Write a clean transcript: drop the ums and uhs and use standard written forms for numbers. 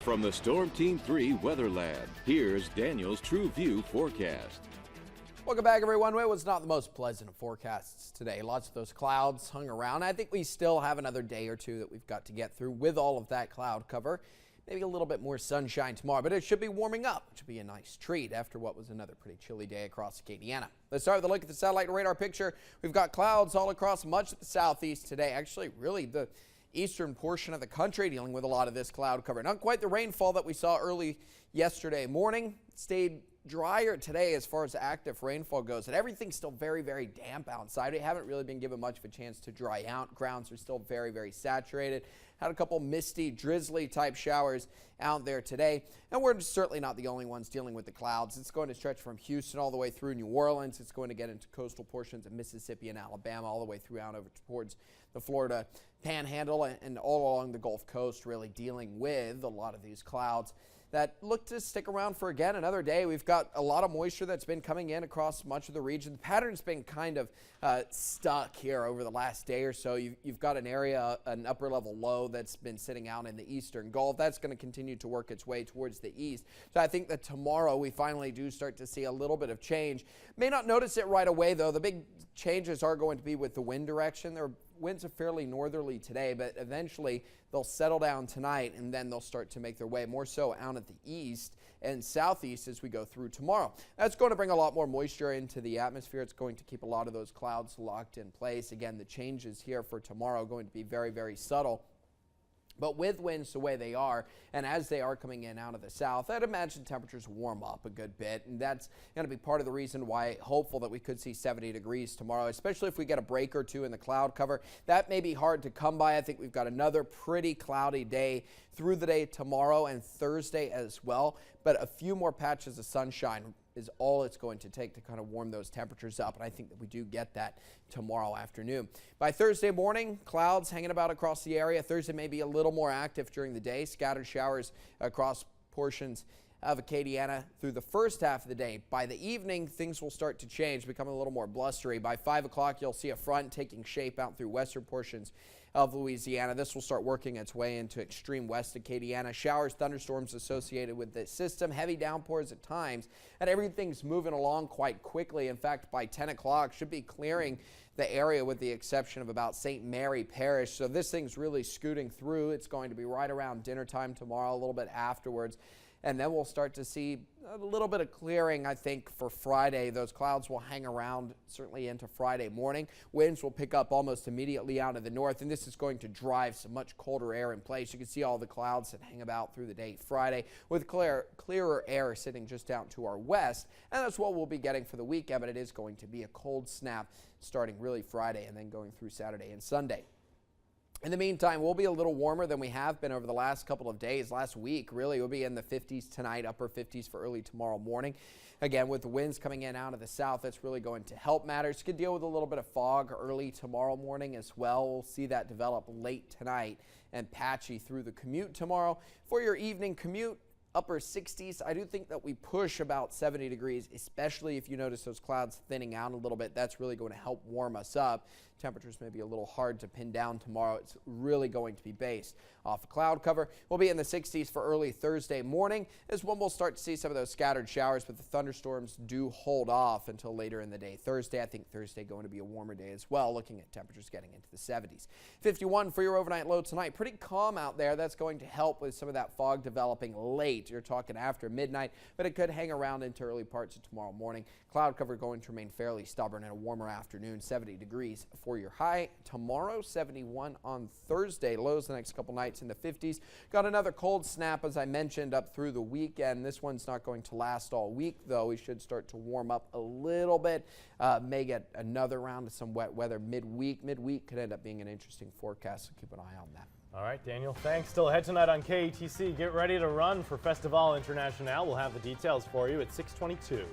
From the Storm Team 3 Weather Lab, here's Daniel's True View forecast. Welcome back, everyone. It was not the most pleasant of forecasts today. Lots of those clouds hung around. I think we still have another day or two that we've got to get through with all of that cloud cover. Maybe a little bit more sunshine tomorrow, but it should be warming up, which should be a nice treat after what was another pretty chilly day across Acadiana. Let's start with a look at the satellite radar picture. We've got clouds all across much of the southeast today. Actually, really the eastern portion of the country dealing with a lot of this cloud cover. Not quite the rainfall that we saw early yesterday morning. It stayed drier today as far as active rainfall goes, and everything's still very, very damp outside. We haven't really been given much of a chance to dry out. Grounds are still very, very saturated. Had a couple misty, drizzly type showers out there today, and we're certainly not the only ones dealing with the clouds. It's going to stretch from Houston all the way through New Orleans. It's going to get into coastal portions of Mississippi and Alabama, all the way through out over towards the Florida Panhandle and all along the Gulf Coast, really dealing with a lot of these clouds that look to stick around for, again, another day. We've got a lot of moisture that's been coming in across much of the region. The pattern's been kind of stuck here over the last day or so. You've got an area, an upper level low that's been sitting out in the eastern Gulf. That's going to continue to work its way towards the east. So I think that tomorrow we finally do start to see a little bit of change. May not notice it right away, though. The big changes are going to be with the wind direction. Their winds are fairly northerly today, but eventually they'll settle down tonight, and then they'll start to make their way more so out at the east and southeast as we go through tomorrow. That's going to bring a lot more moisture into the atmosphere. It's going to keep a lot of those clouds locked in place. Again, the changes here for tomorrow are going to be very, very subtle. But with winds the way they are, and as they are coming in out of the south, I'd imagine temperatures warm up a good bit, and that's going to be part of the reason why hopeful that we could see 70 degrees tomorrow, especially if we get a break or two in the cloud cover. That may be hard to come by. I think we've got another pretty cloudy day through the day tomorrow and Thursday as well, but a few more patches of sunshine is all it's going to take to kind of warm those temperatures up, and I think that we do get that tomorrow afternoon. By Thursday morning, clouds hanging about across the area. Thursday may be a little more active during the day, scattered showers across portions of Acadiana through the first half of the day. By the evening, things will start to change, become a little more blustery. By 5 o'clock, you'll see a front taking shape out through western portions of Louisiana. This will start working its way into extreme west Acadiana. Showers, thunderstorms associated with this system, heavy downpours at times, and everything's moving along quite quickly. In fact, by 10 o'clock, should be clearing the area with the exception of about St. Mary Parish. So this thing's really scooting through. It's going to be right around dinner time tomorrow, a little bit afterwards. And then we'll start to see a little bit of clearing, I think, for Friday. Those clouds will hang around certainly into Friday morning. Winds will pick up almost immediately out of the north, and this is going to drive some much colder air in place. You can see all the clouds that hang about through the day Friday with clearer air sitting just out to our west, and that's what we'll be getting for the weekend, but it is going to be a cold snap starting really Friday and then going through Saturday and Sunday. In the meantime, we'll be a little warmer than we have been over the last couple of days. Last week, really, we'll be in the 50s tonight, upper 50s for early tomorrow morning. Again, with the winds coming in out of the south, that's really going to help matters. You could deal with a little bit of fog early tomorrow morning as well. We'll see that develop late tonight and patchy through the commute tomorrow. For your evening commute, upper 60s. I do think that we push about 70 degrees, especially if you notice those clouds thinning out a little bit. That's really going to help warm us up. Temperatures may be a little hard to pin down tomorrow. It's really going to be based off of cloud cover. We'll be in the 60s for early Thursday morning is when we'll start to see some of those scattered showers, but the thunderstorms do hold off until later in the day. Thursday, I think Thursday going to be a warmer day as well, looking at temperatures getting into the 70s. 51 for your overnight low tonight. Pretty calm out there. That's going to help with some of that fog developing late. You're talking after midnight, but it could hang around into early parts of tomorrow morning. Cloud cover going to remain fairly stubborn in a warmer afternoon, 70 degrees for your high tomorrow, 71 on Thursday. Lows the next couple nights in the 50s. Got another cold snap, as I mentioned, up through the weekend. This one's not going to last all week, though. We should start to warm up a little bit. May get another round of some wet weather midweek. Midweek could end up being an interesting forecast, so keep an eye on that. All right, Daniel, thanks. Still ahead tonight on KATC. Get ready to run for Festival International. We'll have the details for you at 6:22.